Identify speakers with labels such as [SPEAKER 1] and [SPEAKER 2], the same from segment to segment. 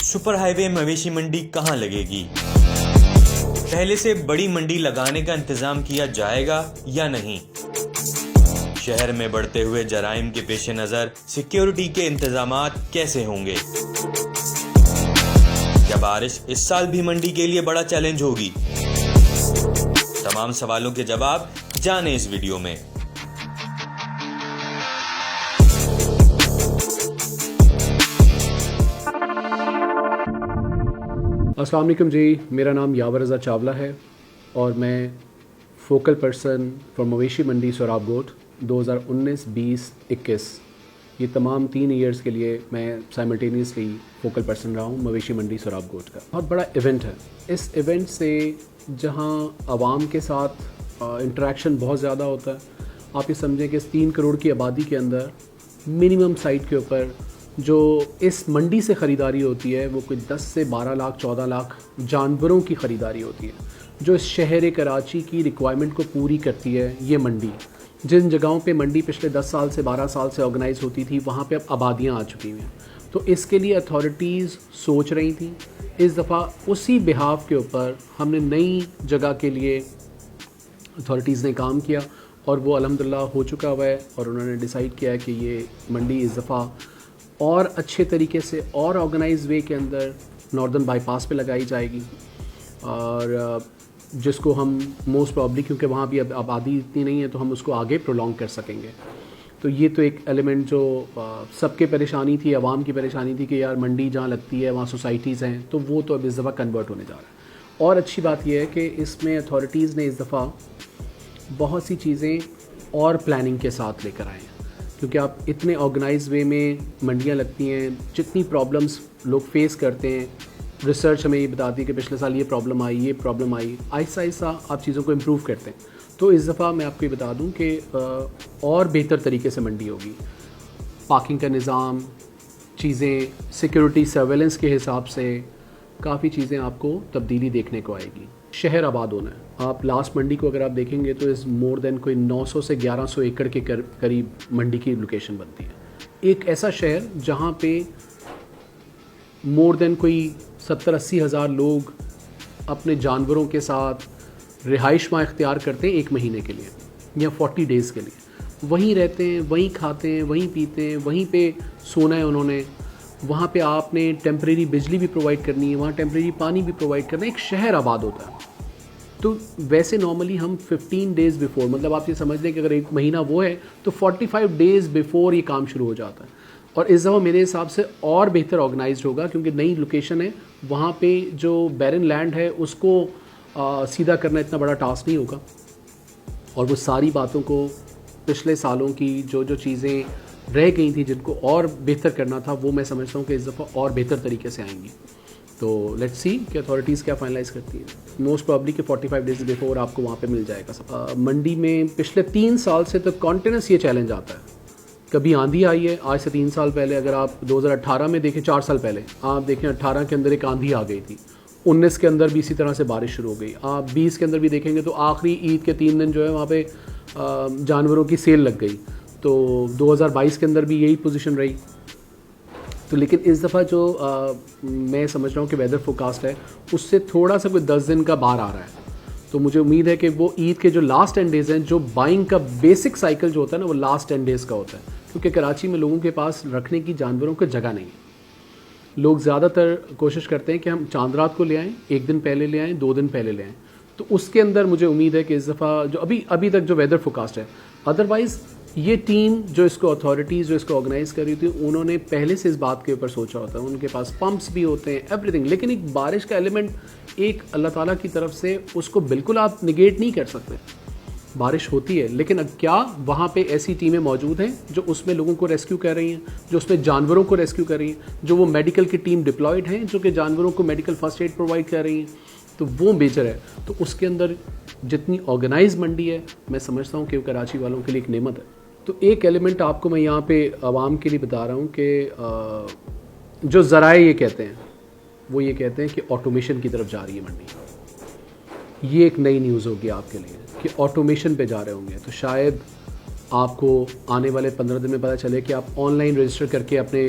[SPEAKER 1] Super highway मवेशी मंडी कहां लगेगी? पहले से बड़ी मंडी लगाने का इंतजाम किया जाएगा या नहीं? शहर में बढ़ते हुए जराइम के पेश नजर सिक्योरिटी के इंतजामात कैसे होंगे? क्या बारिश इस साल भी मंडी के लिए बड़ा चैलेंज होगी? तमाम सवालों के जवाब जानें इस वीडियो में।
[SPEAKER 2] अस्सलाम वालेकुम जी, मेरा नाम यावर रज़ा चावला है और मैं फोकल पर्सन फॉर मवेशी मंडी सोराबकोट 2019, 20, 21 ये तमाम 3 ईयर्स के लिए मैं साइमल्टेनियसली फोकल पर्सन रहा हूँ मवेशी मंडी सोराबकोट का। बहुत बड़ा इवेंट है। इस इवेंट से जहाँ आवाम के साथ इंटरेक्शन बहुत ज़्यादा होता है, आप ये समझें कि इस 3 करोड़ की आबादी के अंदर मिनिमम साइट के ऊपर जो इस मंडी से ख़रीदारी होती है वो कोई 10 से 12 लाख 14 लाख जानवरों की ख़रीदारी होती है, जो इस शहर कराची की रिक्वायरमेंट को पूरी करती है। ये मंडी जिन जगहों पे मंडी पिछले 10 साल से 12 साल से ऑर्गेनाइज़ होती थी, वहाँ पे अब आबादियाँ आ चुकी हैं। तो इसके लिए अथॉरिटीज़ सोच रही थी। इस दफ़ा उसी बिहाफ के ऊपर हमने नई जगह के लिए अथॉरिटीज़ ने काम किया और वो अल्हम्दुलिल्लाह हो चुका हुआ है और उन्होंने डिसाइड किया है कि ये मंडी इस दफ़ा और अच्छे तरीके से और ऑर्गेनाइज वे के अंदर नॉर्दर्न बाईपास पे लगाई जाएगी, और जिसको हम मोस्ट प्रॉब्ली, क्योंकि वहाँ भी अब आबादी इतनी नहीं है, तो हम उसको आगे प्रोलॉन्ग कर सकेंगे। तो ये तो एक एलिमेंट जो सबके परेशानी थी, आवाम की परेशानी थी कि यार मंडी जहाँ लगती है वहाँ सोसाइटीज़ हैं, तो वो तो अब इस दफ़ा कन्वर्ट होने जा रहा है। और अच्छी बात यह है कि इसमें अथॉरिटीज़ ने इस दफ़ा बहुत सी चीज़ें और प्लानिंग के साथ लेकर आए हैं, क्योंकि आप इतने ऑर्गेनाइज वे में मंडियाँ लगती हैं, जितनी प्रॉब्लम्स लोग फेस करते हैं, रिसर्च हमें ये बताती है कि पिछले साल ये प्रॉब्लम आई, ये प्रॉब्लम आई, आहिस्ता आहिस्ता आप चीज़ों को इम्प्रूव करते हैं। तो इस दफ़ा मैं आपको ये बता दूं कि और बेहतर तरीके से मंडी होगी। पार्किंग का निज़ाम, चीज़ें, सिक्योरिटी सर्वेलेंस के हिसाब से काफ़ी चीज़ें आपको तब्दीली देखने को आएगी। शहर आबाद होना है। आप लास्ट मंडी को अगर आप देखेंगे तो इस मोर देन कोई 900 से 1100 एकड़ के करीब मंडी की लोकेशन बनती है। एक ऐसा शहर जहाँ पे मोर देन कोई 70-80 हज़ार लोग अपने जानवरों के साथ रिहाइशमा इख्तियार करते हैं 1 महीने के लिए या 40 डेज़ के लिए। वहीं रहते हैं, वहीं खाते हैं, वहीं पीते हैं, वहीं पे सोना है उन्होंने। वहाँ पे आपने टेम्परेरी बिजली भी प्रोवाइड करनी है, वहाँ टेम्परेरी पानी भी प्रोवाइड करना है। एक शहर आबाद होता है। तो वैसे नॉर्मली हम 15 डेज़ बिफोर, मतलब आप ये समझ लें कि अगर 1 महीना वो है तो 45 डेज़ बिफोर ये काम शुरू हो जाता है। और इस दफ़ा मेरे हिसाब से और बेहतर ऑर्गेनाइज्ड होगा, क्योंकि नई लोकेशन है। वहाँ पे जो बैरन लैंड है उसको सीधा करना इतना बड़ा टास्क नहीं होगा, और वो सारी बातों को पिछले सालों की जो चीज़ें रह गई थी जिनको और बेहतर करना था, वो मैं समझता हूँ कि इस दफ़ा और बेहतर तरीके से आएंगी। तो लेट्स सी कि अथॉरिटीज़ क्या फाइनलाइज़ करती है। मोस्ट प्रॉब्ली कि 45 डेज़ बिफोर आपको वहाँ पे मिल जाएगा सब। मंडी में पिछले 3 साल से तो कॉन्टिन्यूस ये चैलेंज आता है। कभी आंधी आई है, आज से 3 साल पहले, अगर आप 2018 में देखें, 4 साल पहले आप देखें, 18 के अंदर एक आंधी आ गई थी, 19 के अंदर भी इसी तरह से बारिश शुरू हो गई। आप 20 के अंदर भी देखेंगे तो आखिरी ईद के 3 दिन जो है वहाँ पे जानवरों की सेल लग गई। तो 2022 के अंदर भी यही पोजीशन रही। तो लेकिन इस दफ़ा जो मैं समझ रहा हूँ कि वेदर फोरकास्ट है, उससे थोड़ा सा कोई 10 दिन का बाहर आ रहा है। तो मुझे उम्मीद है कि वो ईद के जो लास्ट 10 डेज़ हैं, जो बाइंग का बेसिक साइकिल जो होता है ना, वो लास्ट 10 डेज़ का होता है, क्योंकि कराची में लोगों के पास रखने की जानवरों की जगह नहीं है। लोग ज़्यादातर कोशिश करते हैं कि हम चांद रात को ले आएँ, 1 दिन पहले ले आएँ, 2 दिन पहले ले आएँ। तो उसके अंदर मुझे उम्मीद है कि इस दफ़ा जो अभी तक जो वेदर फोरकास्ट है, अदरवाइज़ ये टीम जो इसको अथॉरिटीज़ जो इसको ऑर्गेनाइज़ कर रही थी, उन्होंने पहले से इस बात के ऊपर सोचा होता है। उनके पास पंप्स भी होते हैं, एवरीथिंग। लेकिन एक बारिश का एलिमेंट एक अल्लाह ताला की तरफ से, उसको बिल्कुल आप निगेट नहीं कर सकते। बारिश होती है, लेकिन अब क्या वहाँ पे ऐसी टीमें मौजूद हैं जो उसमें लोगों को रेस्क्यू कर रही हैं, जो उसमें जानवरों को रेस्क्यू कर रही हैं, जो वो मेडिकल की टीम डिप्लॉयड हैं जो कि जानवरों को मेडिकल फर्स्ट एड प्रोवाइड कर रही हैं, तो वो बेहतर है। तो उसके अंदर जितनी ऑर्गेनाइज मंडी है, मैं समझता हूँ कि वो कराची वालों के लिए एक नेमत है। तो एक एलिमेंट आपको मैं यहाँ पे आवाम के लिए बता रहा हूँ कि जो ज़राए ये कहते हैं, वो ये कहते हैं कि ऑटोमेशन की तरफ जा रही है मंडी। ये एक नई न्यूज़ होगी आपके लिए कि ऑटोमेशन पे जा रहे होंगे। तो शायद आपको आने वाले 15 दिन में पता चले कि आप ऑनलाइन रजिस्टर करके अपने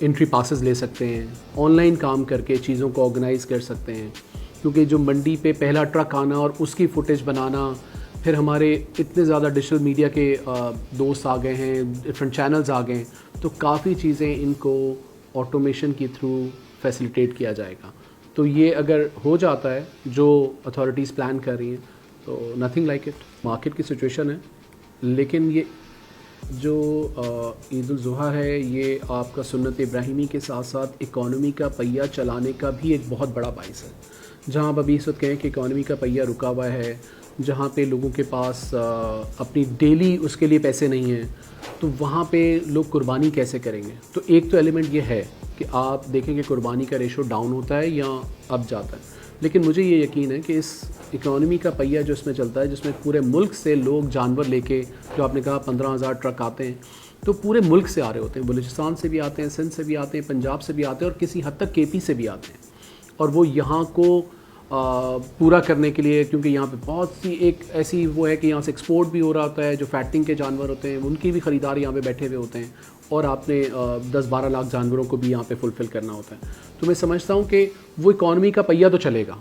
[SPEAKER 2] एंट्री पासेस ले सकते हैं, ऑनलाइन काम करके चीज़ों को ऑर्गेनाइज़ कर सकते हैं। क्योंकि जो मंडी पे पहला ट्रक आना और उसकी फुटेज बनाना, फिर हमारे इतने ज़्यादा डिजिटल मीडिया के दोस्त आ गए हैं, डिफरेंट चैनल्स आ गए हैं, तो काफ़ी चीज़ें इनको ऑटोमेशन के थ्रू फैसिलिटेट किया जाएगा। तो ये अगर हो जाता है जो अथॉरिटीज़ प्लान कर रही हैं, तो नथिंग लाइक इट। मार्केट की सिचुएशन है, लेकिन ये जो ईद उल ज़ुहा है, ये आपका सुन्नत इब्राहिमी के साथ साथ इकॉनमी का पहिया चलाने का भी एक बहुत बड़ा बाइस है। जहाँ आप अभी इस वक्त कहें कि इकॉनमी का पहिया रुका हुआ है, जहाँ पे लोगों के पास अपनी डेली उसके लिए पैसे नहीं हैं, तो वहाँ पे लोग कुर्बानी कैसे करेंगे? तो एक तो एलिमेंट ये है कि आप देखेंगे कुर्बानी का रेशो डाउन होता है या अप जाता है। लेकिन मुझे ये यकीन है कि इस इकॉनमी का पहिया जो इसमें चलता है, जिसमें पूरे मुल्क से लोग जानवर लेके, जो आपने कहा 15,000 ट्रक आते हैं, तो पूरे मुल्क से आ रहे होते हैं। बलूचिस्तान से भी आते हैं, सिंध से भी आते हैं, पंजाब से भी आते हैं और किसी हद तक केपी से भी आते हैं। और वो यहाँ को पूरा करने के लिए, क्योंकि यहाँ पे बहुत सी एक ऐसी वो है कि यहाँ से एक्सपोर्ट भी हो रहा होता है, जो फैटिंग के जानवर होते हैं उनकी भी ख़रीदार यहाँ पे बैठे हुए होते हैं, और आपने 10-12 लाख जानवरों को भी यहाँ पे फुलफ़िल करना होता है। तो मैं समझता हूँ कि वो इकॉनमी का पहिया तो चलेगा,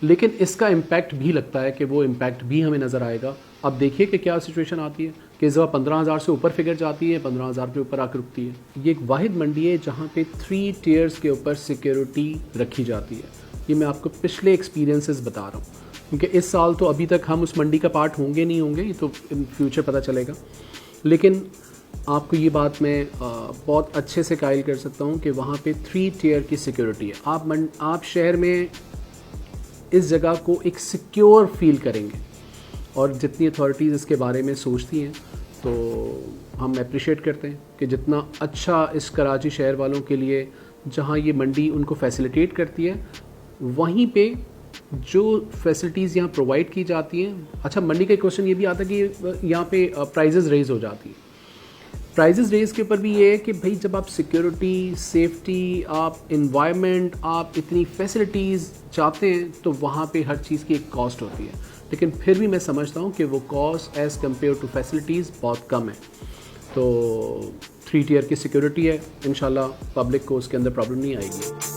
[SPEAKER 2] लेकिन इसका इम्पैक्ट भी लगता है कि वो इम्पैक्ट भी हमें नज़र आएगा। अब देखिए कि क्या सिचुएशन आती है कि इस दफ़ा 15,000 से ऊपर फिगर जाती है, 15,000 के ऊपर आकर रुकती है। ये एक वाहिद मंडी है जहाँ पे 3 टियर्स के ऊपर सिक्योरिटी रखी जाती है। ये मैं आपको पिछले एक्सपीरियंसेस बता रहा हूँ, क्योंकि इस साल तो अभी तक हम उस मंडी का पार्ट होंगे नहीं होंगे, ये तो इन फ्यूचर पता चलेगा। लेकिन आपको ये बात मैं बहुत अच्छे से कायल कर सकता हूँ कि वहाँ पे 3 टियर की सिक्योरिटी है। आप शहर में इस जगह को एक सिक्योर फील करेंगे, और जितनी अथॉरिटीज़ इसके बारे में सोचती हैं, तो हम अप्रिशिएट करते हैं कि जितना अच्छा इस कराची शहर वालों के लिए जहाँ ये मंडी उनको फैसिलिटेट करती है, वहीं पे जो फैसिलिटीज़ यहाँ प्रोवाइड की जाती हैं। अच्छा, मंडी का क्वेश्चन ये भी आता है कि यहाँ पे प्राइजेज़ रेज़ हो जाती है। प्राइजेज़ रेज़ के ऊपर भी ये है कि भाई जब आप सिक्योरिटी, सेफ्टी, आप इन्वायरमेंट, आप इतनी फैसिलिटीज़ चाहते हैं, तो वहाँ पे हर चीज़ की एक कॉस्ट होती है। लेकिन फिर भी मैं समझता हूँ कि वो cost as compared to facilities बहुत कम है। तो 3 टियर की सिक्योरिटी है, इंशाल्लाह पब्लिक को उसके अंदर प्रॉब्लम नहीं आएगी।